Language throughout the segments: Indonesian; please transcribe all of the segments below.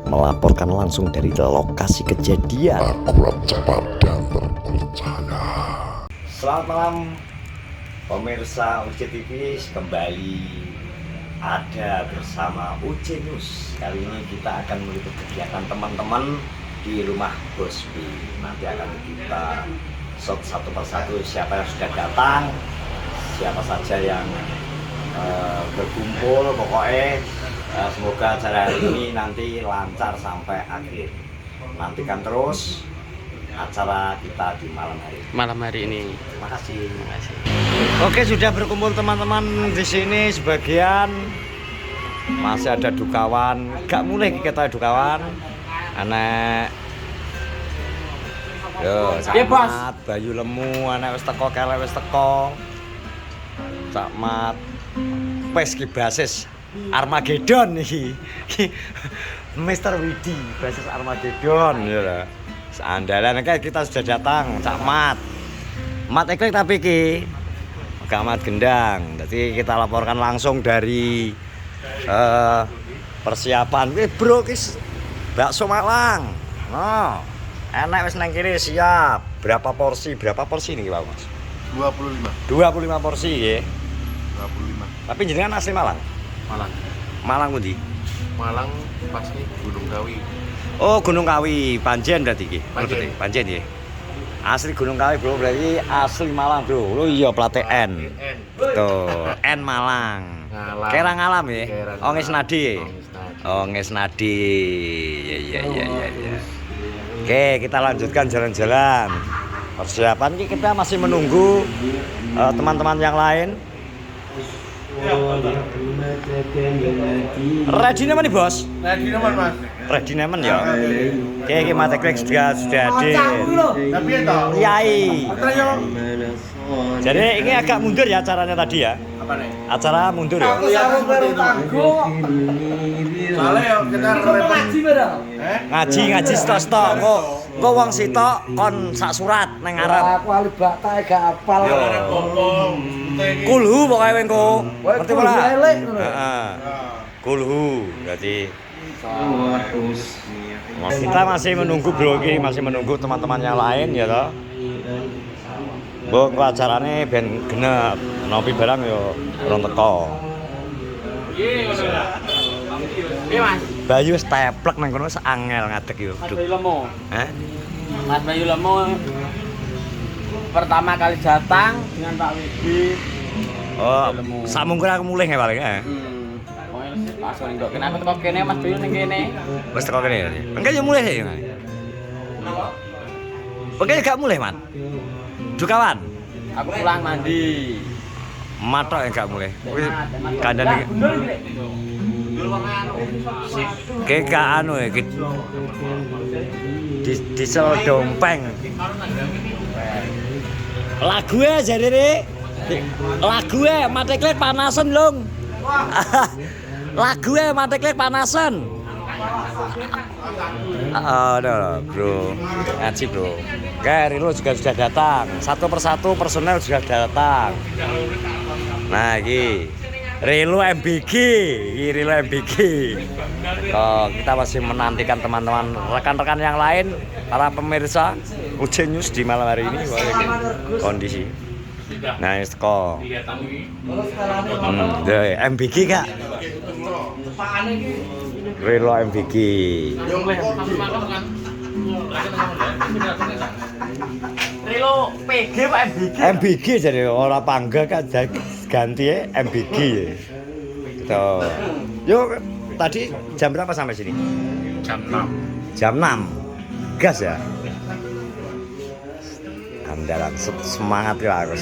melaporkan langsung dari lokasi kejadian. Akurat, cepat, dan terpercaya. Selamat malam pemirsa UJ TV, kembali ada bersama UJ News. Kali ini kita akan meliput kegiatan teman-teman di rumah Bos B. Nanti akan kita shot satu persatu siapa yang sudah datang, siapa saja yang berkumpul. Pokoknya semoga acara hari ini nanti lancar sampai akhir. Nantikan terus acara kita di malam hari ini. Terima kasih. Oke, sudah berkumpul teman-teman di sini. Sebagian masih ada dukawan, gak mulai kita dukawan. Anak yo, Cakmat, Bayu Lemu, anak wis teko, kelek wis teko. Cakmat wis ki basis Armageddon iki. Mr. Widi basis Armageddon ya. Seandalan kayak kita sudah datang, Cakmat. Mat eklik tapi ki gak mat gendang. Jadi kita laporkan langsung dari persiapan. Bro, kis bakso Malang. No. Enak wis nang kiri siap. Berapa porsi ini Pak Mas? 25 porsi ya. 25. Tapi jenengan asli Malang? Malang pundi? Malang pasti Gunung Kawi. Oh, Gunung Kawi, Panjen berarti iki. Panjen. Panjen ya. Asli Gunung Kawi, Bro. Berarti asli Malang, Bro. Lo iya plate N. Tuh, N Malang. Kerang alam ya. Oh, Ngesnadi. Oh, Ngesnadi. Ya. Oke, kita lanjutkan jalan-jalan. Persiapan ini kita masih menunggu teman-teman yang lain. Ready nemen nih, Bos? Ready nemen, Mas. Ready nemen ya. Oke, iki Mas Eklik sudah hadir. Tapi ya toh. Yai. Jadi ini agak mundur ya acaranya tadi ya. Apa nih? Acara mundur ya. Soalnya ya kita ngaji bareng. Ngaji stok-stok kok. Kok wong sitok kon sak surat nang ngarep. Aku ahli bakta gak apal. Kulhu pokoke engko. Ngerti ora? Elek. Heeh. Kulhu berarti kita masih menunggu Bro, masih menunggu teman-teman yang lain ya toh. Mbok acarane ben genep, nopi barang yo urung teko. Iya Mas. Bayu wis teplek nang kono wis angel ngadeg yo. Mas Bayu Lemo. Hah? Mas Bayu Lemo pertama kali datang dengan Pak Widi. Oh, sak mungkin aku mulih ya paling ya. Pokoknya pas kok kenapa teko kene Mas Bayu ning kene. Wis teko kene ya. Engke yo mulih ya. Oke, gak mulih, Man. Dukawan. Aku pulang mandi. Matok yang gak mulih. Kandhane Keka anu ya, diesel dompeng. Lagu ya jadi nih. Lagu ya Mat Eklik panasan lung. Lagu ya Mat Eklik panasan. No, Bro. Ngaji, Bro. Oke, Rilo juga sudah datang. Satu persatu personel sudah datang. Nah, ini Rilo MBG. Oh, kita masih menantikan teman-teman rekan-rekan yang lain, para pemirsa UJ News di malam hari ini. Kondisi. Nah, ini kok. MBG Kak. Rilo MBG. Rilo PG Pak MBG. MBG jadi orang pangga kan ganti ya MBG ya. Gitu. Yuk tadi jam berapa sampai sini? Jam 6. Jam 6. Gas ya. Andalan semangat ya aku.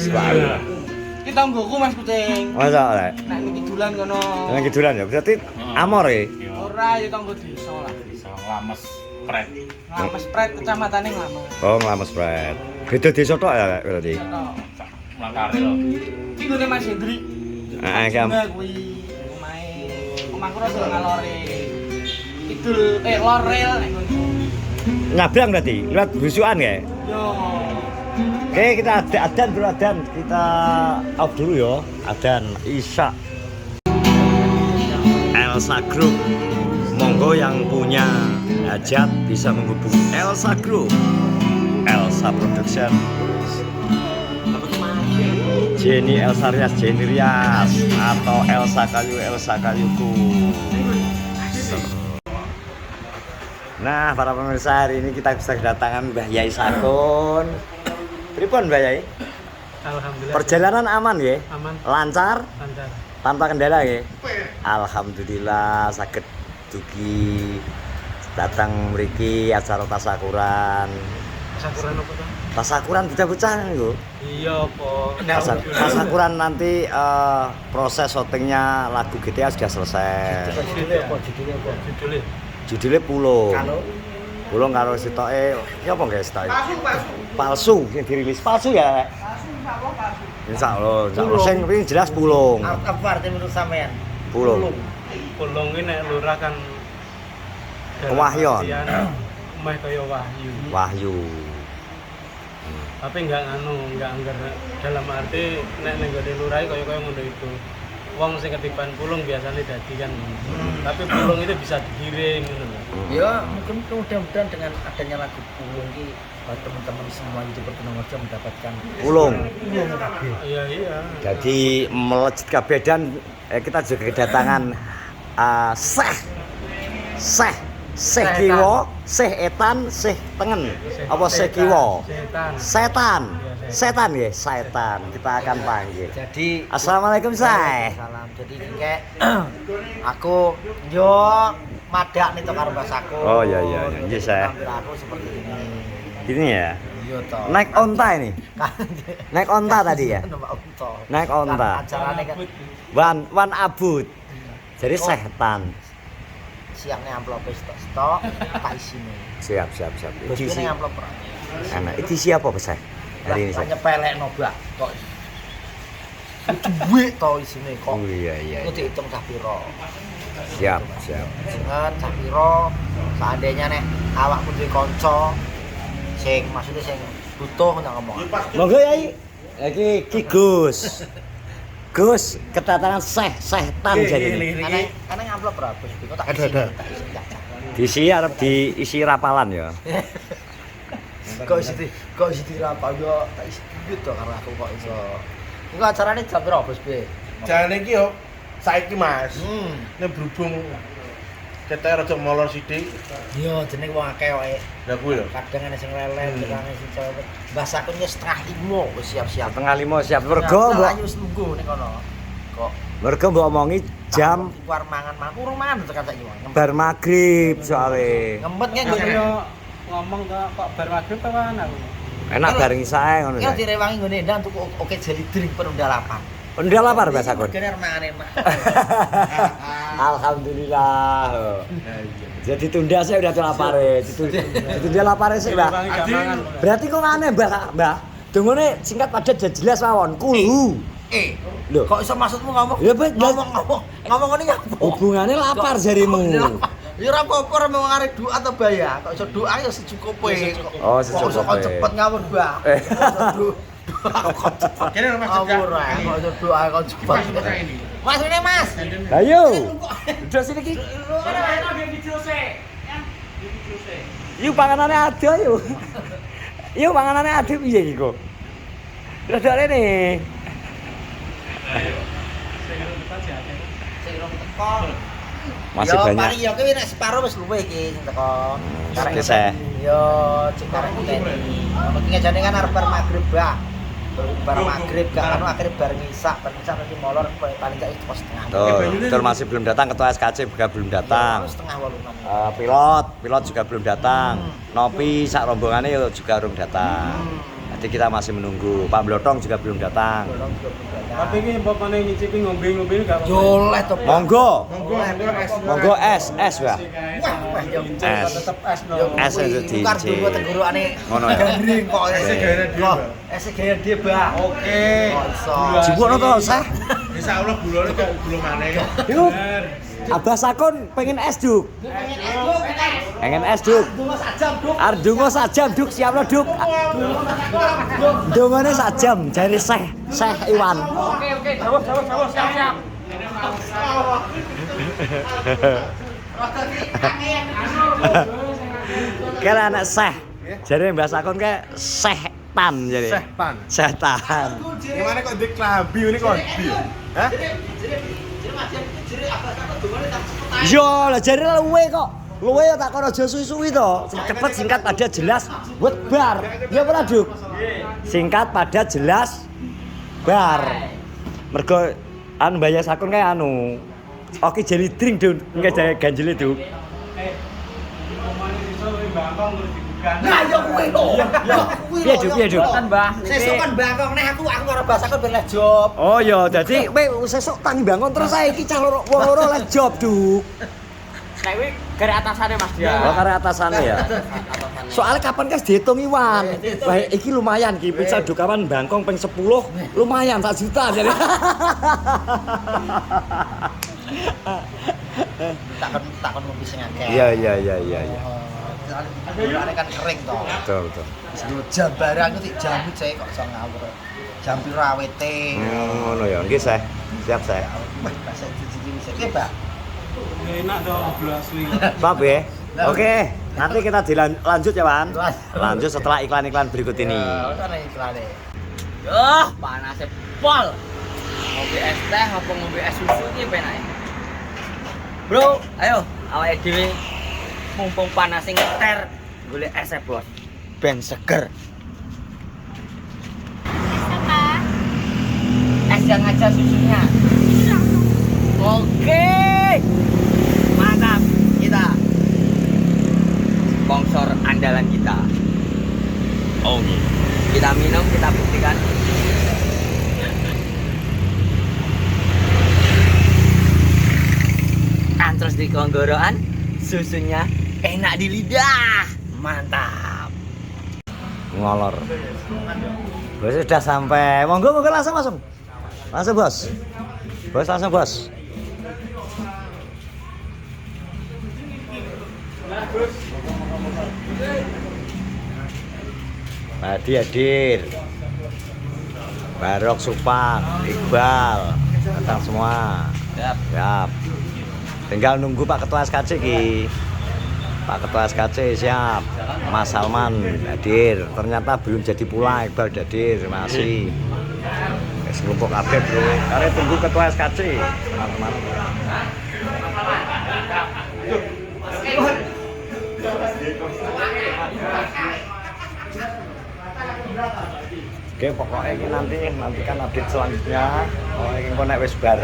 Kita nggoku Mas Kucing. Masa oleh? Nek iki kidulan kono. Nang kidulan ya. Berarti Amor ya. Ora ya tanggo desa lah. Bisa Lames Pret. Lames Pret kecamatan Lames. Oh, Nglames Pret. Beda desa tok ya berarti. Mangkare lho. Iki ngene Mas Hendri. Heeh, Kam. Kuwi omahe. Omahku ora ngalore. Idul lorel nek ngono. Nyabrang berarti. Lewat busukan ya. Yo. Oke, kita adan bro, adan. Kita off dulu ya. Adan Isya. Elsa Group Monggo yang punya hajat bisa menghubungi Elsa Group, Elsa Production, Jenny Elsa Rias, Jenny Rias, atau Elsa Kayu, Elsa Kayuku. Nah, para pemirsa, hari ini kita bisa kedatangan Mbah Yai Sakun. Pripun Mbah Yai? Alhamdulillah. Perjalanan aman ya? Aman. Lancar? Lancar. Tanpa kendala ya? Alhamdulillah saged dugi datang mriki acara tasakuran. Tasakuran apa tuh? Tasakuran bocah-bocah niku. Iya, apa? Tasakuran nanti proses syutingnya lagu GTA sudah selesai. Judulnya apa? Judulnya Pulung. Pulung karo sitoke ya apa guys sitoke? Palsu sing dirilis palsu ya. Insyaallah, sing ini jelas Pulung. Apa arti menurut sampean? Pulung. Pulung ini nek lurah kan Wahyon. Meh kaya wahyu. Wahyu. Tapi enggak anggar dalam arti nek ning gone lurah kaya ngono itu. Wong sing ketiban pulung biasanya dadi kan. Tapi pulung itu bisa digiring gitu loh. Ya, mungkin mudah-mudahan dengan adanya lagu Pulung ini teman-teman semua YouTuber Purworejo mendapatkan Pulung. Iya. Jadi melejit kabeh dan kita juga kedatangan Syekh Kiwo, Syekh Etan, Syekh Tengen. Apa Syekh Kiwo? Setan. Setan ya, setan. Kita akan panggil. Jadi Assalamualaikum Syekh. salam. Jadi kayak aku yo madak nih to karo Mas aku. Oh iya. Iya Syekh. Tampil aku seperti ini. Ini ya. Iya toh. Naik onta ini. Naik onta tadi ya. Numpak unta. Naik onta. Acarane kan Wan abut. Jadi setan. siangnya amplop stok tak isine. Siap. Bos Edisi. ini amplop ora. Enak. Edisi apa Syekh? Hari ini Syekh. Nyepelekno bak kok. Duit to isine kok. Oh iya. Itu dihitung cah piro. Siap. Dengan cah piro seandainya nek awakmu duwe kanca sing maksudnya sing butuh nang ngomong. Monggo Yai. Iki Gus. Gus, kedatangan setan jadi ini. Ana amplop berapa bos? Kok tak ada. Diisi arep diisi rapalan ya. Kok isi dirapal yo tak isi duit to karo aku kok iso. Iku acarane jam piro bos piye? Jane iki yo saiki Mas. Nek berhubung kita rada molor sithik. Yo jeneng wong akeh wae. Lah kuwi lho. Kadang ana sing leleh, kadang ana sing cewek. Mbah Sakun wis 4:30 wis siap-siap. Setengah 5 siap mergo mbok. Ayo wis nunggu ning kono. Kok Mergo mbok omongi jam keluar mangan urung mangan tekan saiki wae. bar magrib soalé. Ngempet nggih Aku nggone. yo ngomong kok bar maghrib kawan aku. Enak bareng isae ngono Ya ya. direwangi nggone ndak untuk oke jelly drink penunda lapar. Udah lapar Mbak Sakun. Kene mangane mah. Alhamdulillah. Jadi tunda saya udah lapar ya. Ditunda lapar sih, Mbak. Berarti kok aneh, Mbak. Dungone singkat padat jelas mawon. Kulu. Loh. Kok iso maksudmu ngomong? Ya, Pak, ngomong ngene ya. Hubungannya lapar jarimu. Ya ora apa-apa mau ngarep doa atau bayar. Kok iso doa ya secukupe. Oh, secukupe. Kok cepet ngawur, Mbak. Doa kok cepet. Kene Mas Ngawur ae. Kok iso doa kok cepet. Mas ini Mas. Ayo. Udah sini ki. Yuk panganane ada yuk. Yuk panganane ada piye iki kok. Rada rene. Masih banyak. Paling yo kuwi nek separo wis luwih iki sing teko. Oke, Seh. Yo cek karek ngenteni. Mungkin ngejane kan arep bar magrib, Mbak. Bar magrib gak anu akhire bar ngisak nanti molor paling gak itu setengah. Betul masih belum datang, ketua SKC juga belum datang. Setengah 8. Pilot juga belum datang. Nopi sak rombongannya juga belum datang. Jadi kita masih menunggu. Pak Blotong juga belum datang. Tapi ini mbak mana ngicipi ngombe-ngombe gak apa-apa. Yo leh to. Monggo. Monggo es, Mbak. Es. Tetep es no. Es itu di Bukan dulu tenggorokane. Ngono ya. Gandring kok. gaya dia, Mbak. Es gaya dia, Mbak. Oke. Iso. Jipukno to, Sah. Insyaallah gulane kok gula maneh. Yuk. Abah Sakun pengen es, Duk. Pengen es, Duk. Ardungo sajam, Duk. Siap lo, Duk. Dungone sajam jari Syekh Iwan. Oke, dawuh siap-siap. Kira anak seh. Jadi Mbak Sakun kayak setan jadi. Setan. Setan. Gimana kok di klambi ini kok di? Hah? Yo, lah jare luwe kok. Luwe ya tak kono aja suwi-suwi to. Cepet singkat padat jelas buat bar. Ya ora, Duk? Singkat padat jelas bar. Mergo anu Mbak Sakun kayak anu. Oke jadi drink Duk, enggak jare ganjel itu. Nah, yo kuwi lho. Piye Duk, piye Duk? Kan, Mbah. Sesuk kan bangkong nek aku karo basaku ben job. Oh iya, dadi kowe sesuk tangi bangun terus saiki cah loro wong loro lah job, Duk. Nek kuwi gare atasane Mas dia. Oh, karena atasannya ya. Soalnya kapan kan dihitung Iwan. Wah, iki lumayan iki pizza dukawan Bangkong ping 10 lumayan 1 juta jadi. Takon ngopi sing akeh. Iya. Soalnya kan kering toh. Betul. Jam barang itu jamu cek kok iso ngawur. Jam piro awete. Ngono ya, nggih Seh. Siap Seh. Wah, bahasa cici wis iki, Mbak. Enak dong belas wi. Siap ya. Oke, nanti kita lanjut ya, Wan. Lanjut setelah iklan-iklan berikut ini. Ana iklane. Yoh, panase pol. Ngopi es teh apa ngopi es susu iki penake. Bro, ayo awake dhewe mumpung panas ngeter golek es Bos. Ben seger. Es yang aja susunya. Oke. Mantap kita. Sponsor andalan kita. Oh, kita minum, kita buktikan. Kan terus di tenggorokan, susunya enak di lidah. Mantap. Ngolor. Bos sudah sampai. Monggo langsung. Langsung, Bos. Langsung, Bos. Tadi hadir Barok Supak, Iqbal, datang semua. Siap. Tinggal nunggu Pak Ketua SKC ki. Pak Ketua SKC siap. Mas Salman hadir. Ternyata belum jadi pula Iqbal hadir. Terima kasih. Selumpuk kabeh, Bro. Karena tunggu Ketua SKC. Teman-teman. Oke, pokoknya ini nantikan update selanjutnya. Ini konek wis bar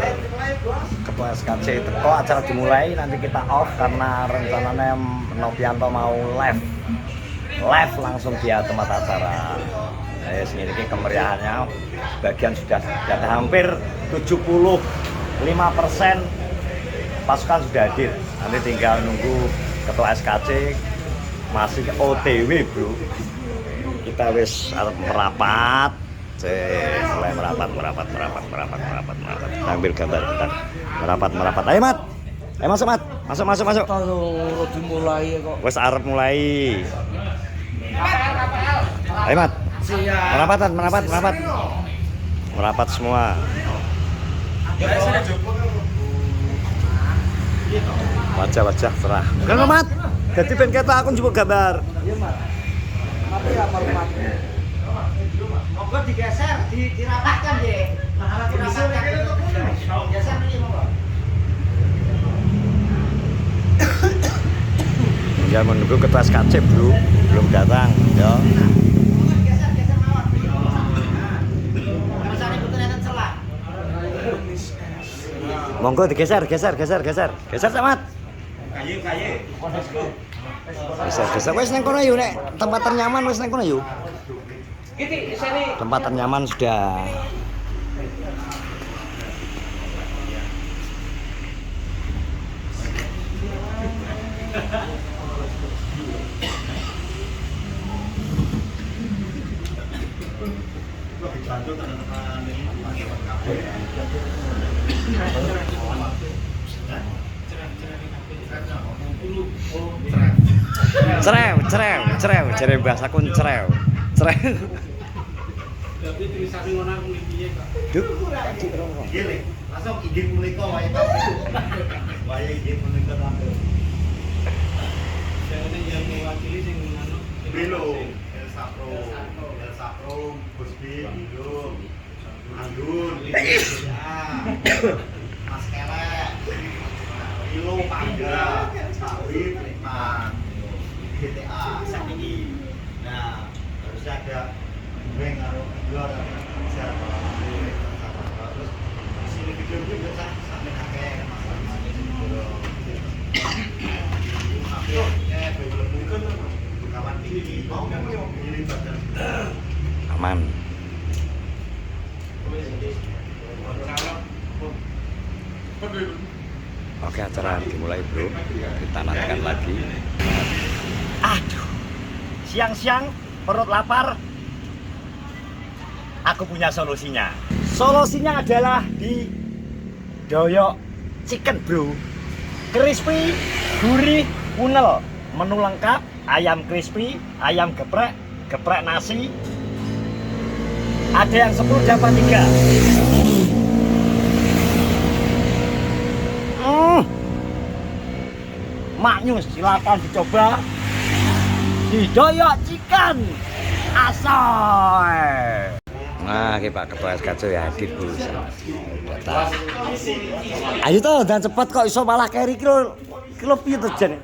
Ketua SKC teko acara dimulai, nanti kita off karena rencananya Novianto mau live langsung di tempat acara. Sini kemeriahannya bagian sudah hampir 75% pasukan sudah hadir. Nanti tinggal nunggu Ketua SKC masih OTW, Bro. Kita wis arep merapat. Mulai merapat. Ambil gambar bentar. Merapat. Ayo, Mat. Ayo masuk, Mat. Masuk. Kalau dimulai kok. Wis arep mulai. Ayo, Mat. Merapat. Merapat semua. Wajah cerah. Kan, Mat. Jadi ben ketok aku njupuk gambar. Iya, Mas. Tapi apa rumah? Monggo digeser, dirapatkan nggih. Dirapatkan. Geser iki monggo. Ya menunggu Ketua SKC, Bro. Belum datang, ya. Geser mawon. Masane putune enten celah. Monggo digeser. Geser, Samat. Geser. Wes nang kono yuk, nek tempat ternyaman wes nang kono yuk. Tempat ternyaman sudah. Cerew, jare Mbah Sakun cerew. Tapi tulisane ngono aku piye, Kak? Duk. Langsung izin menika wae. Wae izin menika. Aman. Oke, acara dimulai bro. Kita nantikan lagi. Aduh, siang-siang perut lapar. Aku punya solusinya. Solusinya adalah di Doyok Chicken bro. Crispy, gurih, kunel. Menu lengkap, ayam crispy, ayam geprek, geprek nasi. Ada yang 10 dapat 3. Maknyus, silakan dicoba di Doyok Chicken Asoy. Nah, ini Pak Ketua SKC ya hadir bro. Datang. Ayo toh, dan cepat kok iso malah keri kilo piye to jan.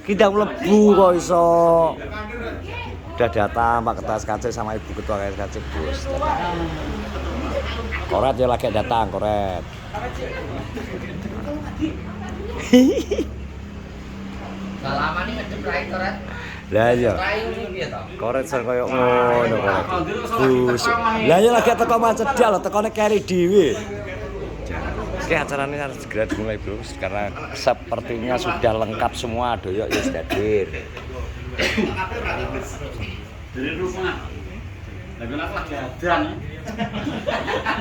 Kita mlebu kok iso. Udah datang Pak Ketua SKC sama Ibu Ketua SKC bos. Koret ya lagi datang, koret. Lama nih ngedep rai koret. Lah iya. Rai ini piye to? Koret sing koyo ngono koret. Bus. Lah iya lagi teko macet dia lho, tekone keri dhewe. Oke, acaranya harus segera dimulai bro, karena sepertinya sudah lengkap semua. Doyok ya sudah hadir. Dari rumah. Lagi lagi adan.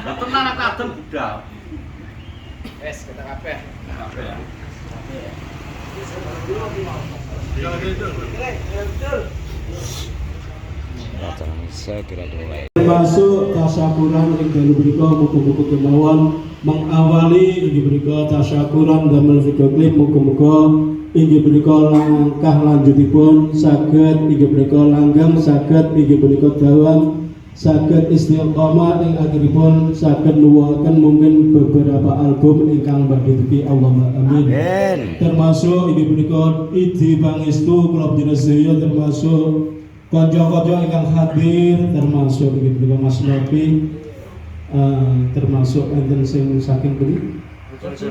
Tenan aku adan budal. Wes kita kabeh. Kabeh ya. Acaranya segera dimulai. Termasuk tasyakuran ing dalu mriku muga-muga kemawon mengawali inggih menika tasyakuran damel video klip muga-muga inggih menika langkah lanjutipun saged inggih menika langgeng saged inggih menika dawam saged istiqomah ing akhiripun saged nuwuhaken mungkin beberapa album ingkang badhe dugi Allahumma amin. Termasuk inggih menika ide pangestu kula panjenengan termasuk konco-konco ingkang hadir termasuk inggih menika Mas Nopi termasuk enten sing saking beli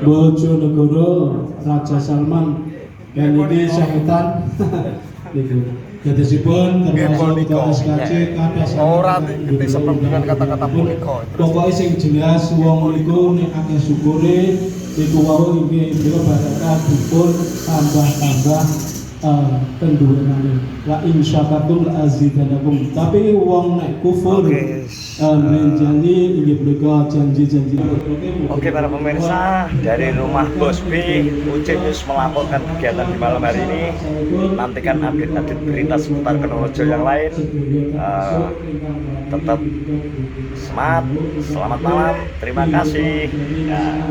Bojonegoro Raja Salman dan ini sakitan niku dadosipun termasuk Ketua SKC kathah Ora disebut dengan kata-kata punika. Pokoke sing jelas wong niku nek akeh syukure niku wau inggih menika barokah dipun tambah-tambah penduwenane la in syakartum la azidanakum. Tapi wong nek kufur menjanji inggih menika janji-janji. Oke para pemirsa, dari rumah Bos B, Ucin News melaporkan kegiatan di malam hari ini. Nantikan update-update berita seputar Kenorojo yang lain. Tetap semangat, selamat malam, terima kasih. Ya.